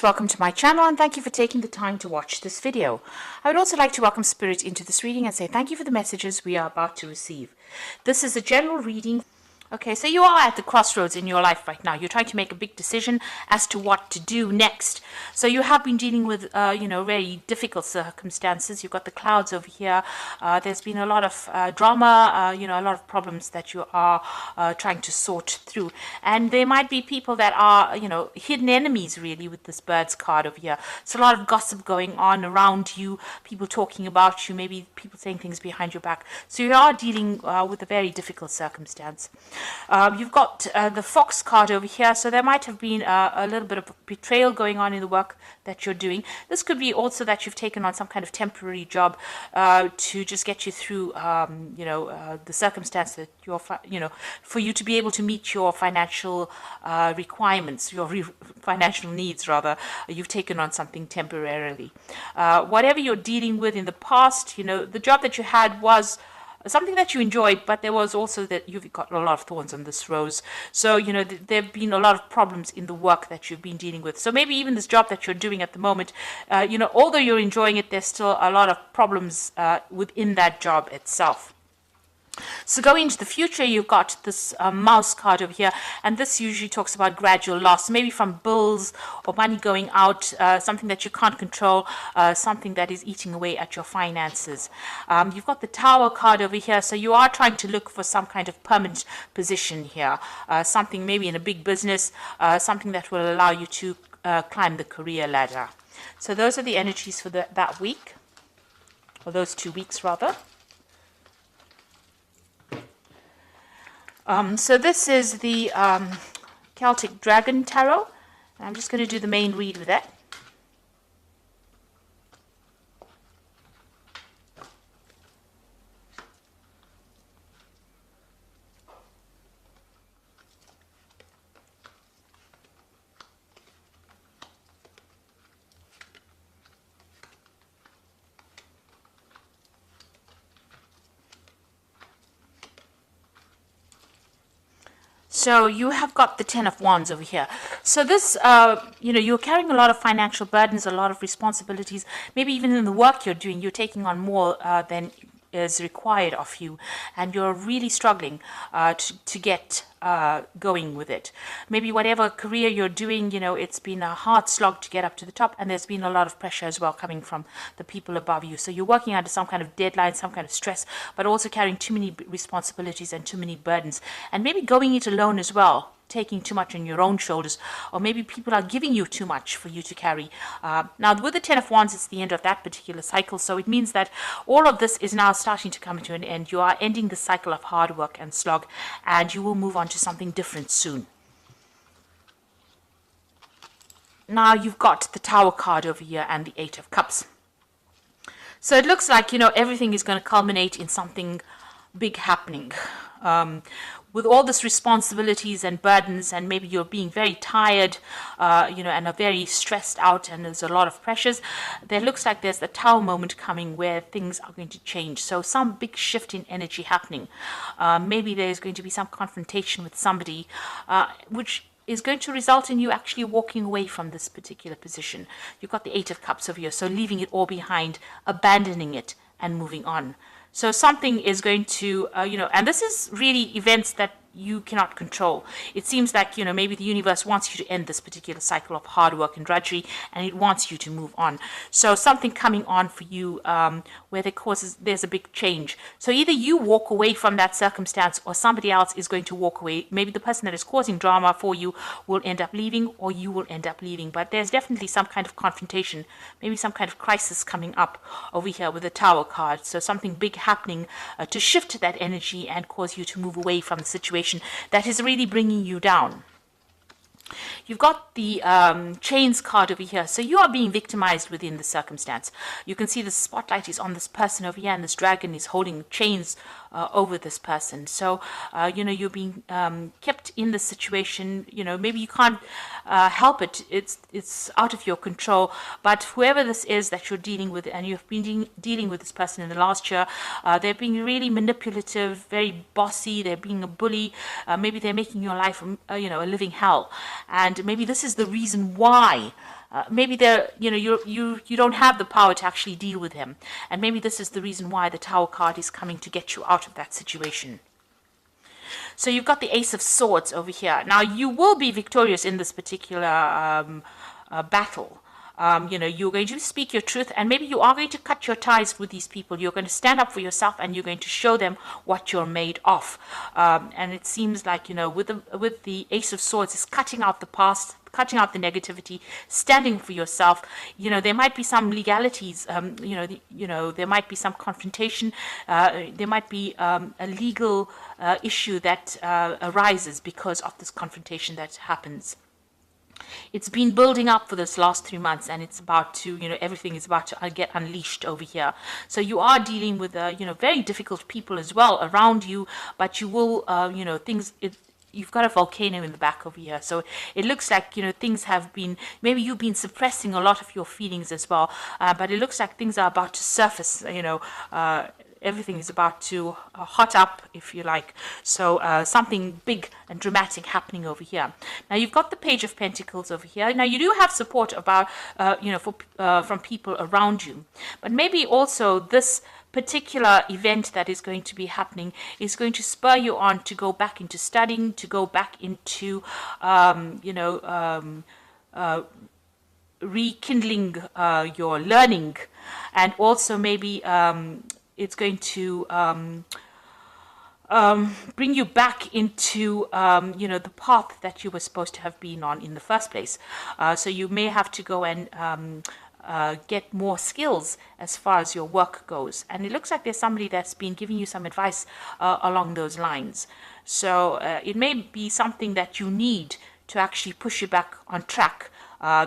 Welcome to my channel and thank you for taking the time to watch this video. I would also like to welcome Spirit into this reading and say thank you for the messages we are about to receive. This is a general reading. Okay, so you are at the crossroads in your life right now. You're trying to make a big decision as to what to do next. So you have been dealing with, very difficult circumstances. You've got the clouds over here. There's been a lot of drama, a lot of problems that you are trying to sort through. And there might be people that are, hidden enemies really with this Bird's card over here. So a lot of gossip going on around you, people talking about you, maybe people saying things behind your back. So you are dealing with a very difficult circumstance. You've got the Fox card over here, so there might have been a little bit of betrayal going on in the work that you're doing. This could be also that you've taken on some kind of temporary job to just get you through, the circumstance that you're, for you to be able to meet your financial requirements, your financial needs rather. You've taken on something temporarily. Whatever you're dealing with in the past, the job that you had was something that you enjoyed, but there was also that you've got a lot of thorns on this rose. So, there have been a lot of problems in the work that you've been dealing with. So maybe even this job that you're doing at the moment, although you're enjoying it, there's still a lot of problems within that job itself. So going into the future, you've got this mouse card over here, and this usually talks about gradual loss, maybe from bills or money going out, something that you can't control, something that is eating away at your finances. You've got the Tower card over here, so you are trying to look for some kind of permanent position here, something maybe in a big business, something that will allow you to climb the career ladder. So those are the energies for that week, or those 2 weeks rather. So this is the Celtic Dragon Tarot. I'm just going to do the main read with that. So you have got the Ten of Wands over here. So this, you're carrying a lot of financial burdens, a lot of responsibilities. Maybe even in the work you're doing, you're taking on more than is required of you, and you're really struggling to get going with it. Maybe whatever career you're doing, it's been a hard slog to get up to the top, and there's been a lot of pressure as well coming from the people above you. So you're working under some kind of deadline, some kind of stress, but also carrying too many responsibilities and too many burdens, and maybe going it alone as well, taking too much on your own shoulders, or maybe people are giving you too much for you to carry. Now with the Ten of Wands, it's the end of that particular cycle, so it means that all of this is now starting to come to an end. You are ending the cycle of hard work and slog, and you will move on to something different soon. Now you've got the Tower card over here and the Eight of Cups. So it looks like, everything is going to culminate in something big happening. With all this responsibilities and burdens, and maybe you're being very tired, and are very stressed out, and there's a lot of pressures, there looks like there's the Tower moment coming where things are going to change. So some big shift in energy happening. Maybe there's going to be some confrontation with somebody, which is going to result in you actually walking away from this particular position. You've got the Eight of Cups over here, so leaving it all behind, abandoning it, and moving on. So something is going to, and this is really events that you cannot control. It seems like, maybe the universe wants you to end this particular cycle of hard work and drudgery, and it wants you to move on. So something coming on for you where there's a big change. So either you walk away from that circumstance, or somebody else is going to walk away. Maybe the person that is causing drama for you will end up leaving, or you will end up leaving. But there's definitely some kind of confrontation, maybe some kind of crisis coming up over here with the Tower card. So something big happening to shift that energy and cause you to move away from the situation that is really bringing you down. You've got the Chains card over here. So you are being victimized within the circumstance. You can see the spotlight is on this person over here, and this dragon is holding chains over this person. So, you're being kept in this situation. Maybe you can't help it. It's out of your control. But whoever this is that you're dealing with, and you've been dealing with this person in the last year, they're being really manipulative, very bossy. They're being a bully. Maybe they're making your life, a living hell. And maybe this is the reason why maybe they're, you don't have the power to actually deal with him. And maybe this is the reason why the Tower card is coming to get you out of that situation. So you've got the Ace of Swords over here. Now, you will be victorious in this particular battle. You're going to speak your truth, and maybe you are going to cut your ties with these people. You're going to stand up for yourself, and you're going to show them what you're made of. And it seems like, with the Ace of Swords, is cutting out the past, cutting out the negativity, standing for yourself. There might be some legalities, there might be some confrontation, there might be a legal issue that arises because of this confrontation that happens. It's been building up for this last 3 months, and it's about to, everything is about to get unleashed over here. So you are dealing with, very difficult people as well around you, but you will, you've got a volcano in the back over here. So it looks like, things have been, maybe you've been suppressing a lot of your feelings as well, but it looks like things are about to surface, everything is about to hot up, if you like. So something big and dramatic happening over here. Now you've got the Page of Pentacles over here. Now you do have support about, from people around you, but maybe also this particular event that is going to be happening is going to spur you on to go back into studying, to go back into, rekindling your learning, and also maybe it's going to bring you back into, the path that you were supposed to have been on in the first place. So you may have to go and get more skills as far as your work goes. And it looks like there's somebody that's been giving you some advice along those lines. So it may be something that you need to actually push you back on track.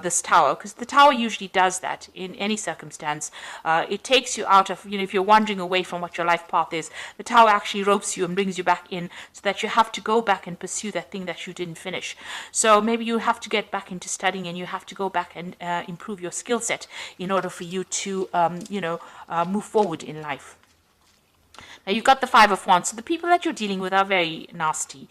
This Tower, because the Tower usually does that in any circumstance. It takes you out of, if you're wandering away from what your life path is, the Tower actually ropes you and brings you back in, so that you have to go back and pursue that thing that you didn't finish. So maybe you have to get back into studying, and you have to go back and improve your skill set in order for you to, move forward in life. Now you've got the Five of Wands. So the people that you're dealing with are very nasty.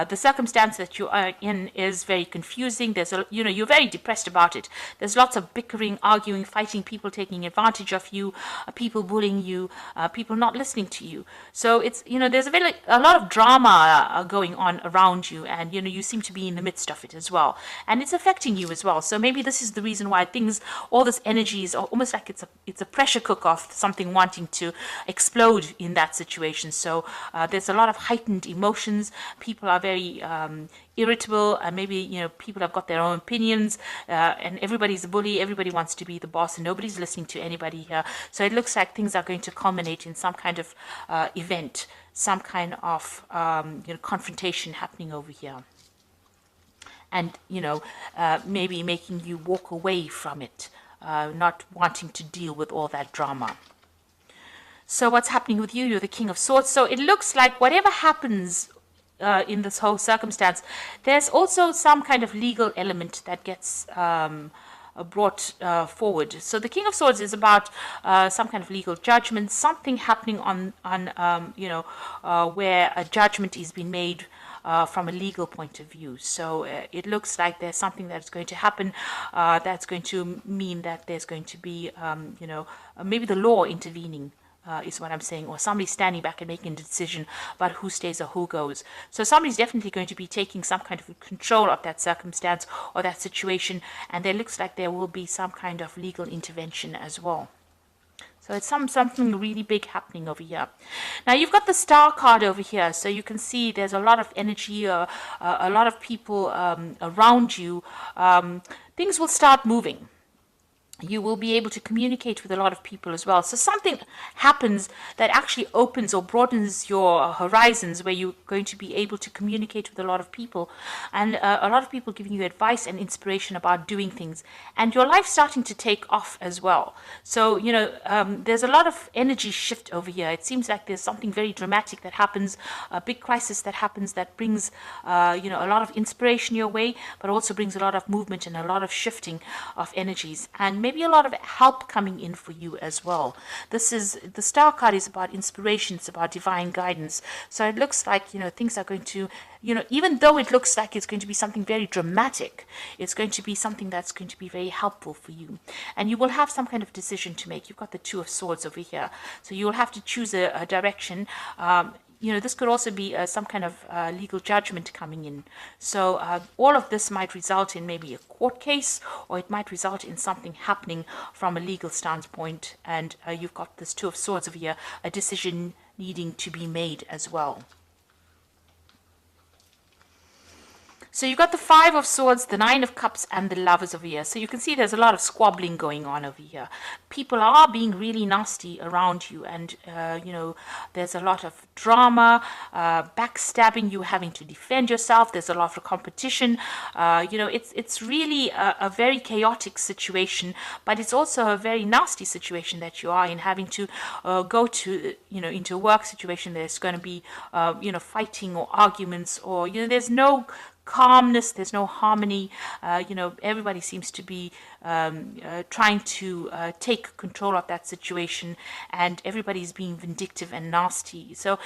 The circumstance that you are in is very confusing. There's you're very depressed about it. There's lots of bickering, arguing, fighting, people taking advantage of you, people bullying you, people not listening to you. So it's, there's a lot of drama going on around you, and you seem to be in the midst of it as well. And it's affecting you as well. So maybe this is the reason why all this energy is almost like it's a pressure cooker of something wanting to explode in that situation. So there's a lot of heightened emotions. People are very irritable, and maybe people have got their own opinions, and everybody's a bully. Everybody wants to be the boss, and nobody's listening to anybody here. So it looks like things are going to culminate in some kind of event, some kind of confrontation happening over here, and maybe making you walk away from it, not wanting to deal with all that drama. So what's happening with you? You're the King of Swords. So it looks like whatever happens in this whole circumstance, there's also some kind of legal element that gets brought forward. So the King of Swords is about some kind of legal judgment, something happening on where a judgment is being made from a legal point of view. So it looks like there's something that's going to happen that's going to mean that there's going to be, maybe the law intervening. Is what I'm saying, or somebody standing back and making a decision about who stays or who goes. So somebody's definitely going to be taking some kind of control of that circumstance or that situation, and it looks like there will be some kind of legal intervention as well. So it's something really big happening over here. Now you've got the Star card over here, so you can see there's a lot of energy, a lot of people around you. Things will start moving. You will be able to communicate with a lot of people as well. So something happens that actually opens or broadens your horizons, where you're going to be able to communicate with a lot of people, and a lot of people giving you advice and inspiration about doing things, and your life starting to take off as well. So, there's a lot of energy shift over here. It seems like there's something very dramatic that happens, a big crisis that happens that brings, a lot of inspiration your way, but also brings a lot of movement and a lot of shifting of energies. And maybe maybe a lot of help coming in for you as well. This is, the Star card is about inspiration, it's about divine guidance. So it looks like, you know, things are going to, you know, even though it looks like it's going to be something very dramatic, it's going to be something that's going to be very helpful for you. And you will have some kind of decision to make. You've got the Two of Swords over here. So you will have to choose a direction. You know, this could also be some kind of legal judgment coming in. So all of this might result in maybe a court case, or it might result in something happening from a legal standpoint. And you've got this Two of Swords over here, a decision needing to be made as well. So you've got the Five of Swords, the Nine of Cups, and the Lovers over here. So you can see there's a lot of squabbling going on over here. People are being really nasty around you, and you know, there's a lot of drama, backstabbing, you having to defend yourself. There's a lot of competition. You know, it's really a very chaotic situation, but it's also a very nasty situation that you are in, having to go to, you know, into a work situation. There's going to be, you know, fighting or arguments, or, you know, there's no calmness, there's no harmony. You know, everybody seems to be trying to take control of that situation, and everybody's being vindictive and nasty. So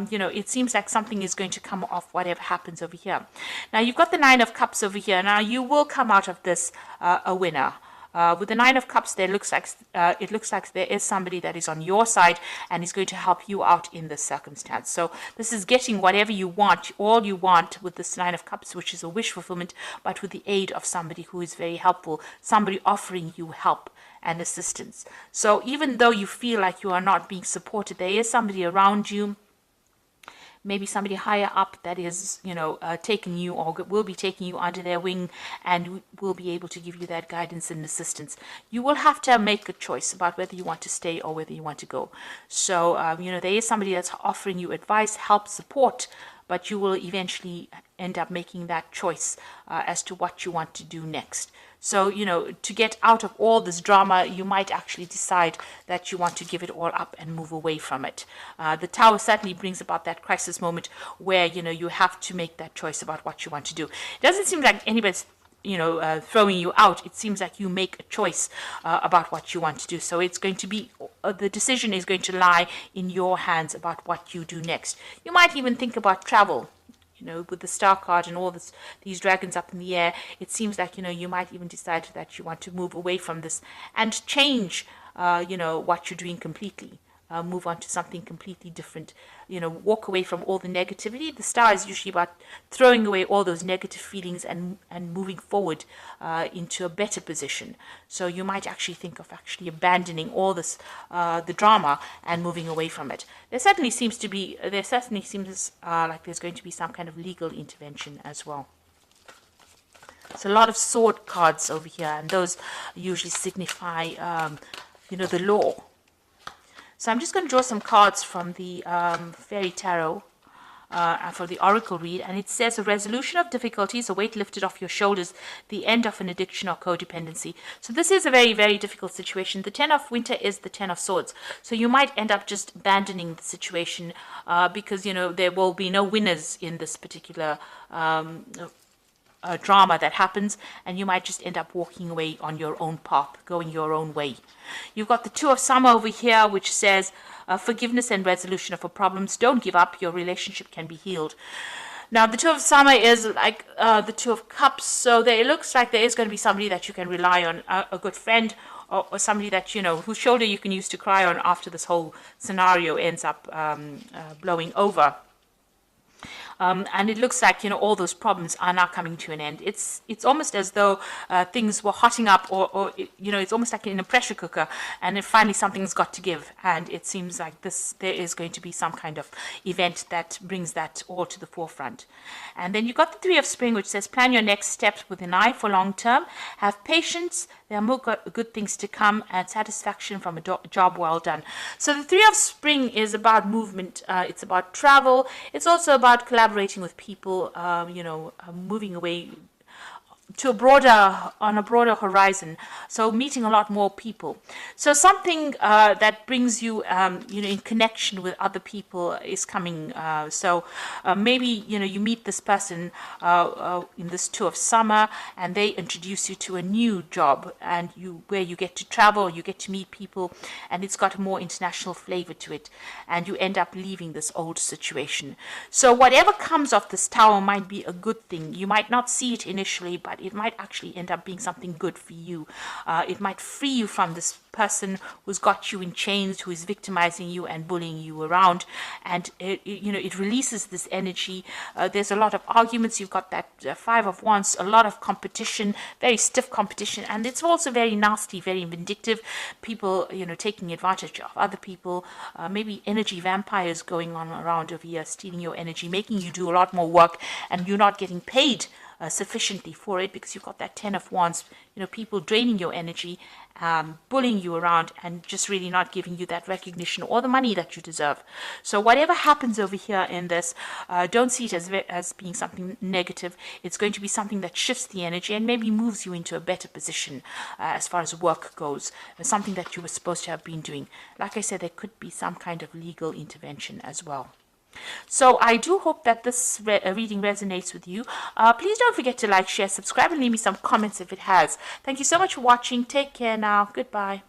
you know, it seems like something is going to come off whatever happens over here. Now you've got the Nine of Cups over here. Now you will come out of this a winner. With the Nine of Cups, it looks like there is somebody that is on your side and is going to help you out in this circumstance. So this is getting whatever you want, all you want, with this Nine of Cups, which is a wish fulfillment, but with the aid of somebody who is very helpful, somebody offering you help and assistance. So even though you feel like you are not being supported, there is somebody around you, maybe somebody higher up, that is, you know, taking you, or will be taking you under their wing, and will be able to give you that guidance and assistance. You will have to make a choice about whether you want to stay or whether you want to go. So, you know, there is somebody that's offering you advice, help, support, but you will eventually end up making that choice as to what you want to do next. So, you know, to get out of all this drama, you might actually decide that you want to give it all up and move away from it. The Tower certainly brings about that crisis moment where, you know, you have to make that choice about what you want to do. It doesn't seem like anybody's, you know, throwing you out. It seems like you make a choice about what you want to do. So it's going to be, the decision is going to lie in your hands about what you do next. You might even think about travel. You know, with the Star card and all these dragons up in the air, it seems like, you know, you might even decide that you want to move away from this and change, you know, what you're doing completely. Move on to something completely different. You know, walk away from all the negativity. The Star is usually about throwing away all those negative feelings and moving forward into a better position. So you might actually think of actually abandoning all this, the drama, and moving away from it. There certainly seems like there's going to be some kind of legal intervention as well. So a lot of sword cards over here, and those usually signify, you know, the law. So I'm just going to draw some cards from the Fairy Tarot for the Oracle read, and it says a resolution of difficulties, a weight lifted off your shoulders, the end of an addiction or codependency. So this is a very, very difficult situation. The Ten of Winter is the Ten of Swords. So you might end up just abandoning the situation because, you know, there will be no winners in this particular drama that happens, and you might just end up walking away on your own path, going your own way. You've got the Two of Summer over here, which says forgiveness and resolution of problems. Don't give up. Your relationship can be healed. Now, the Two of Summer is like the Two of Cups, so it looks like there is going to be somebody that you can rely on, a good friend, or somebody that, you know, whose shoulder you can use to cry on after this whole scenario ends up blowing over. And it looks like, you know, all those problems are now coming to an end. It's almost as though things were hotting up, or you know, it's almost like in a pressure cooker, and then finally something's got to give. And it seems like there is going to be some kind of event that brings that all to the forefront. And then you've got the Three of Spring, which says plan your next steps with an eye for long term. Have patience. There are more good things to come, and satisfaction from a job well done. So the Three of Spring is about movement. It's about travel. It's also about collaborating with people, you know, moving away, to a broader, on a broader horizon, so meeting a lot more people. So something that brings you you know, in connection with other people is coming. So maybe, you know, you meet this person in this tour of summer, and they introduce you to a new job, and where you get to travel, you get to meet people, and it's got a more international flavor to it, and you end up leaving this old situation. So whatever comes of this tower might be a good thing. You might not see it initially, but it might actually end up being something good for you. It might free you from this person who's got you in chains, who is victimizing you and bullying you around, and you know, it releases this energy. There's a lot of arguments. You've got that Five of Wands, a lot of competition, very stiff competition, and it's also very nasty, very vindictive. People, you know, taking advantage of other people, maybe energy vampires going on around over here, stealing your energy, making you do a lot more work, and you're not getting paid sufficiently for it, because you've got that Ten of Wands, you know, people draining your energy, bullying you around, and just really not giving you that recognition or the money that you deserve. So whatever happens over here in this, don't see it as being something negative. It's going to be something that shifts the energy and maybe moves you into a better position as far as work goes, something that you were supposed to have been doing. Like I said, there could be some kind of legal intervention as well. So I do hope that this reading resonates with you. Please don't forget to like, share, subscribe, and leave me some comments if it has. Thank you so much for watching. Take care now. Goodbye.